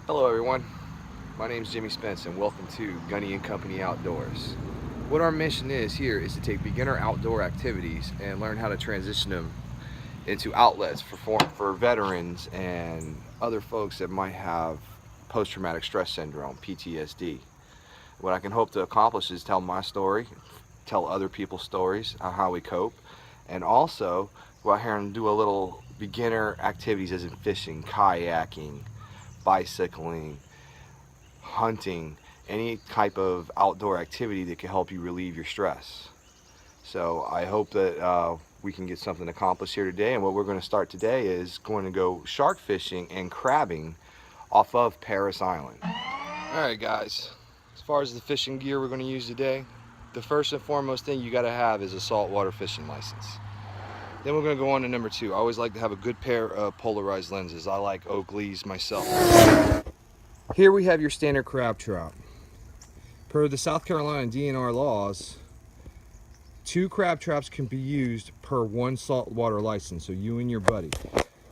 Hello everyone, my name is Jimmy Spence and welcome to Gunny Company Outdoors. What our mission is here is to take beginner outdoor activities and learn how to transition them into outlets for veterans and other folks that might have post-traumatic stress syndrome, PTSD. What I can hope to accomplish is tell my story, tell other people's stories, how we cope, and also go out here and do a little beginner activities as in fishing, kayaking, bicycling, hunting, any type of outdoor activity that can help you relieve your stress. So I hope that we can get something accomplished here today, and what we're going to start today is going to go shark fishing and crabbing off of Paris Island. Alright guys, as far as the fishing gear we're going to use today, the first and foremost thing you got to have is a saltwater fishing license. Then we're going to go on to number 2. I always like to have a good pair of polarized lenses. I like Oakley's myself. Here we have your standard crab trap. Per the South Carolina DNR laws, 2 crab traps can be used per 1 saltwater license. So you and your buddy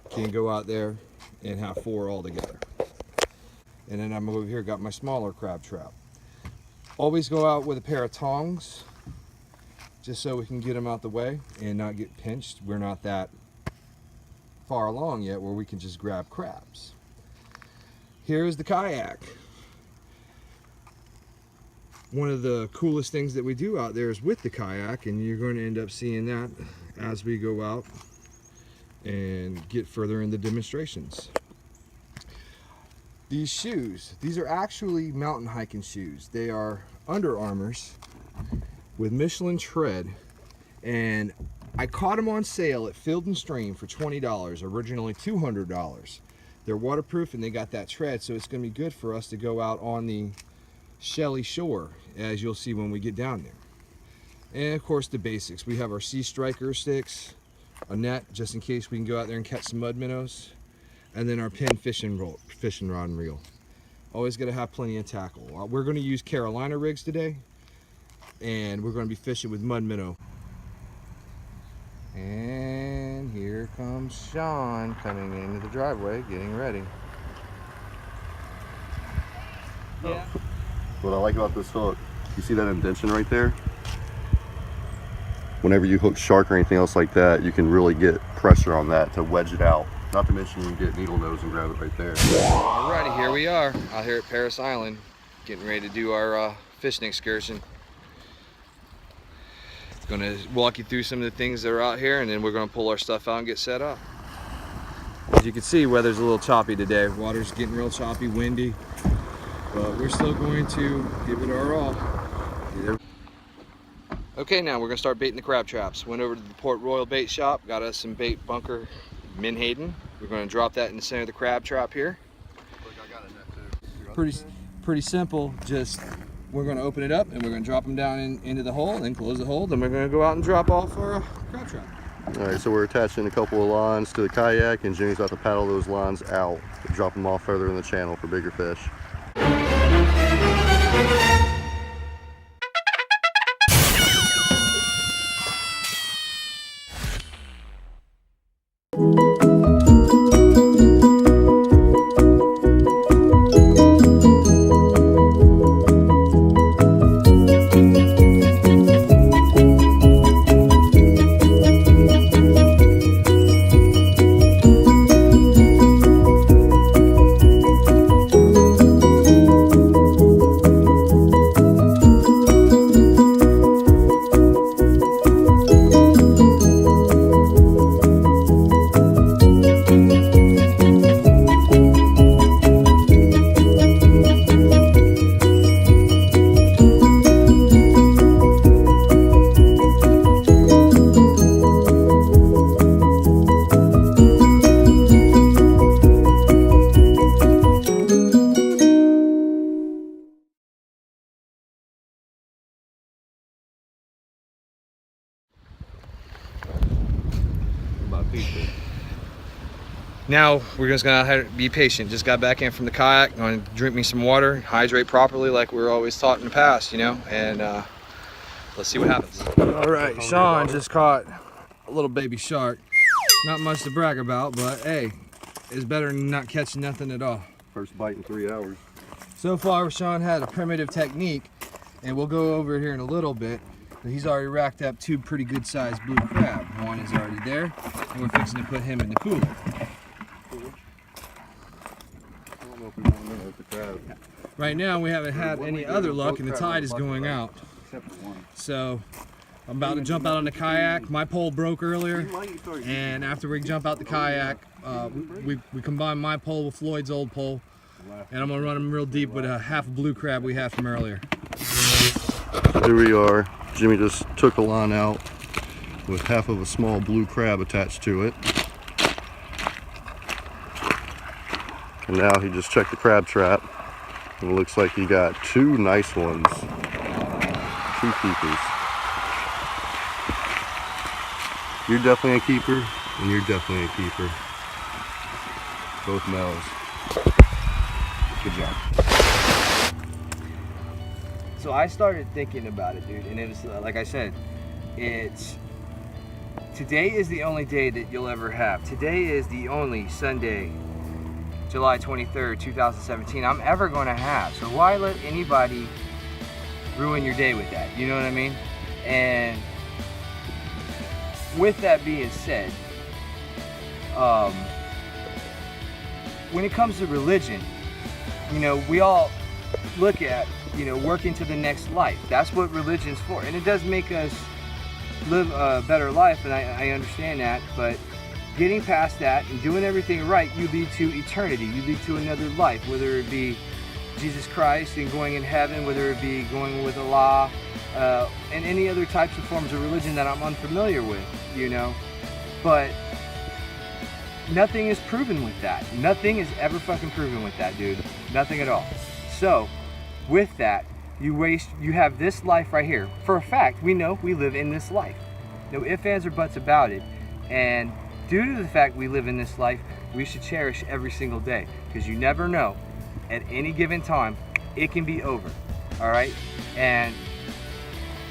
can go out there and have 4 altogether. And then I'm over here, got my smaller crab trap. Always go out with a pair of tongs, just so we can get them out the way and not get pinched. We're not that far along yet where we can just grab crabs. Here's the kayak. One of the coolest things that we do out there is with the kayak, and you're going to end up seeing that as we go out and get further in the demonstrations. These shoes, these are actually mountain hiking shoes. They are Under Armours with Michelin tread, and I caught them on sale at Field and Stream for $20, originally $200. They're waterproof and they got that tread, so it's going to be good for us to go out on the Shelly Shore, as you'll see when we get down there. And of course the basics, we have our Sea Striker sticks, a net just in case we can go out there and catch some mud minnows, and then our Penn fishing rod and reel. Always got to have plenty of tackle. We're going to use Carolina rigs today, and we're going to be fishing with mud minnow. And here comes Sean coming into the driveway, getting ready. Yeah. What I like about this hook, you see that indention right there? Whenever you hook shark or anything else like that, you can really get pressure on that to wedge it out. Not to mention you can get needle nose and grab it right there. Alrighty, here we are out here at Paris Island, getting ready to do our fishing excursion. Going to walk you through some of the things that are out here, and then we're going to pull our stuff out and get set up. As you can see, weather's a little choppy today. Water's getting real choppy, windy, but we're still going to give it our all. Okay, now we're going to start baiting the crab traps. Went over to the Port Royal bait shop, got us some bait bunker menhaden. We're going to drop that in the center of the crab trap here. Look, I got a net too. Pretty simple. Just we're going to open it up and we're going to drop them down into the hole, and then close the hole. Then we're going to go out and drop off our crab trap. All right, so we're attaching a couple of lines to the kayak, and Jimmy's about to paddle those lines out to drop them off further in the channel for bigger fish. Now we're just gonna be patient. Just got back in from the kayak. Going to drink me some water, hydrate properly like we were always taught in the past, you know, and let's see what happens. All right, Sean just caught a little baby shark. Not much to brag about, but hey, it's better than not catching nothing at all. First bite in 3 hours. So far, Sean had a primitive technique, and we'll go over here in a little bit. But he's already racked up 2 pretty good sized blue crab. One is already there, and we're fixing to put him in the cooler. Right now we haven't had any other luck, and the tide is going out. So I'm about to jump out on the kayak. My pole broke earlier, and after we jump out the kayak, we combine my pole with Floyd's old pole, and I'm gonna run him real deep with a half a blue crab we had from earlier. Here we are. Jimmy just took a line out with half of a small blue crab attached to it. And now he just checked the crab trap, and it looks like he got 2 nice ones. 2 keepers. You're definitely a keeper, and you're definitely a keeper. Both males. Good job. So I started thinking about it, dude, and it was like I said, today is the only day that you'll ever have. Today is the only Sunday, July 23rd, 2017, I'm ever going to have. So why let anybody ruin your day with that? You know what I mean? And with that being said, when it comes to religion, you know, we all look at, you know, working to the next life. That's what religion's for. And it does make us live a better life, and I understand that, but getting past that and doing everything right, you lead to eternity. You lead to another life, whether it be Jesus Christ and going in heaven, whether it be going with Allah, and any other types of forms of religion that I'm unfamiliar with, you know. But nothing is proven with that. Nothing is ever fucking proven with that, dude. Nothing at all. So, with that, you have this life right here. For a fact, we know we live in this life. No ifs, ands, or buts about it. And due to the fact we live in this life, we should cherish every single day, because you never know, at any given time, it can be over, all right? And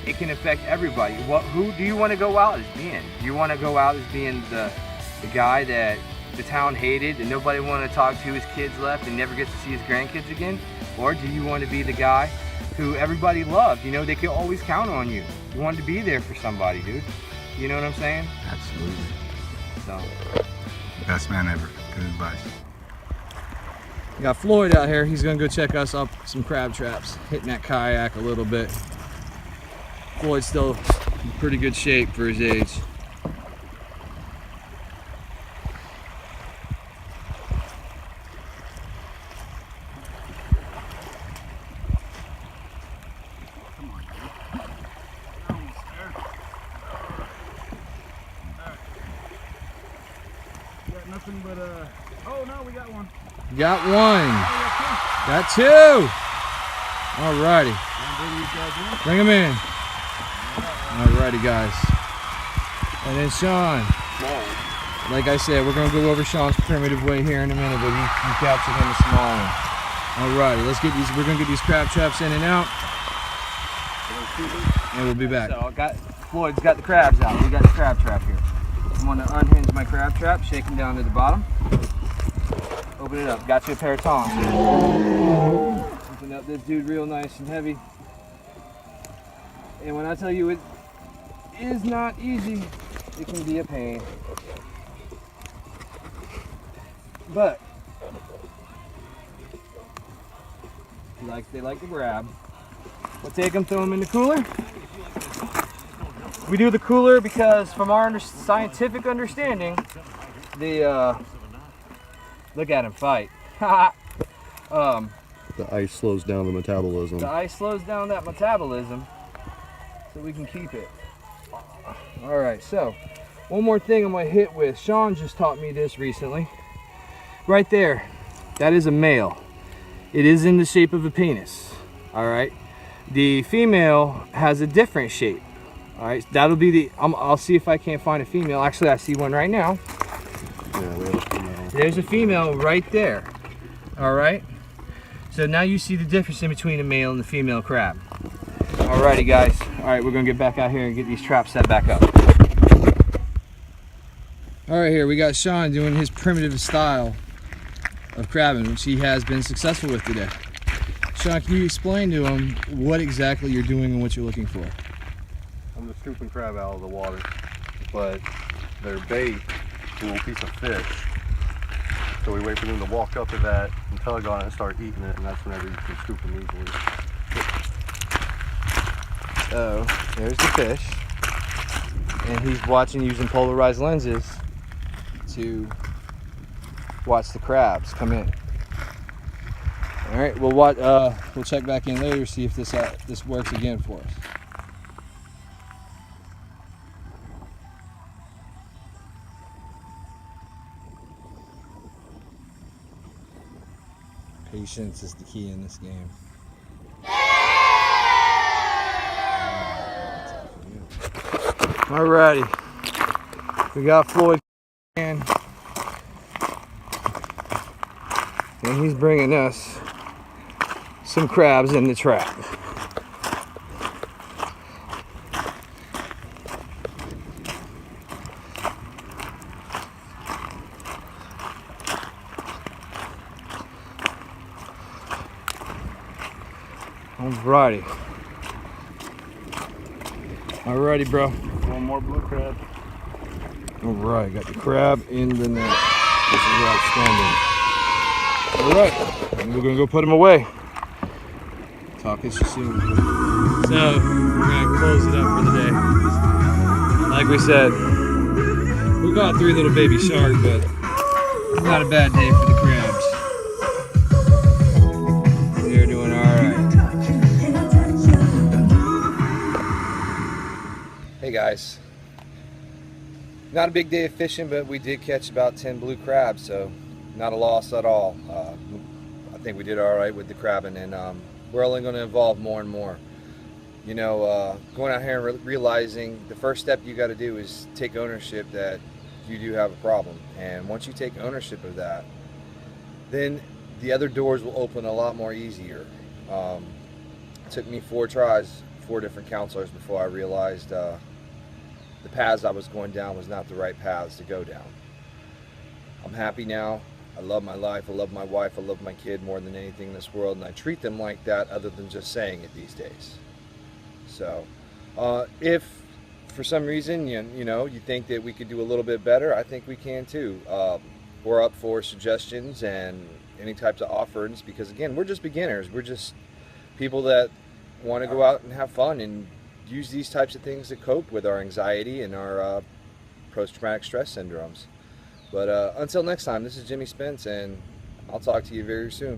it can affect everybody. Who do you want to go out as being? Do you want to go out as being the guy that the town hated and nobody wanted to talk to, his kids left and never gets to see his grandkids again? Or do you want to be the guy who everybody loved? You know, they could always count on you. You wanted to be there for somebody, dude. You know what I'm saying? Absolutely. So, best man ever. Good advice. we got Floyd out here. He's gonna go check us up some crab traps, hitting that kayak a little bit. Floyd's still in pretty good shape for his age. Nothing but oh no, we got one. Got one. Got 2. Alrighty. Bring him in. Alrighty, guys. And then Sean. Like I said, we're going to go over Sean's primitive way here in a minute, but you captured him a small one. Alrighty, let's get these. We're going to get these crab traps in and out. And we'll be back. So Floyd's got the crabs out. We got the crab trap here. I'm going to unhinge my crab trap, shake them down to the bottom. Open it up. Got you a pair of tongs. Open up this dude real nice and heavy. And when I tell you it is not easy, it can be a pain. But they like to grab. We'll take them, throw them in the cooler. We do the cooler because from our scientific understanding, look at him fight. The ice slows down the metabolism. The ice slows down that metabolism so we can keep it. All right, so one more thing I'm gonna hit with. Sean just taught me this recently. Right there, that is a male. It is in the shape of a penis, all right? The female has a different shape, all right? That'll be the, I'll see if I can't find a female. Actually, I see one right now. Yeah, we have a female. There's a female right there, all right? So now you see the difference in between a male and the female crab. Alrighty, guys. All right, we're gonna get back out here and get these traps set back up. All right, here we got Sean doing his primitive style of crabbing, which he has been successful with today. Sean, can you explain to him what exactly you're doing and what you're looking for? I'm just scooping crab out of the water, but their bait is a little piece of fish. So we wait for them to walk up to that and tug on it and start eating it, and that's whenever you can scoop them easily. So there's the fish, and he's watching using polarized lenses to watch the crabs come in. All right, we'll check back in later, see if this works again for us. Patience is the key in this game. Alrighty, we got Floyd in, and he's bringing us some crabs in the trap. Alrighty. Alrighty, bro. One more blue crab. Alright, got the crab in the net. This is outstanding. Alright, and we're gonna go put him away. Talk to you soon. So, we're gonna close it up for the day. Like we said, we got 3 little baby sharks, but not a bad day for the crabs. They're doing alright. Hey guys, not a big day of fishing, but we did catch about 10 blue crabs, so not a loss at all. I think we did all right with the crabbing, and we're only going to evolve more and more. You know, going out here and realizing the first step you got to do is take ownership that you do have a problem, and once you take ownership of that, then the other doors will open a lot more easier. It took me 4 tries, 4 different counselors before I realized the paths I was going down was not the right paths to go down. I'm happy now. I love my life. I love my wife. I love my kid more than anything in this world, and I treat them like that other than just saying it these days. So if for some reason you know you think that we could do a little bit better, I think we can too. We're up for suggestions and any types of offerings, because again, we're just beginners. We're just people that want to go out and have fun and use these types of things to cope with our anxiety and our post-traumatic stress syndromes. But until next time, this is Jimmy Spence, and I'll talk to you very soon.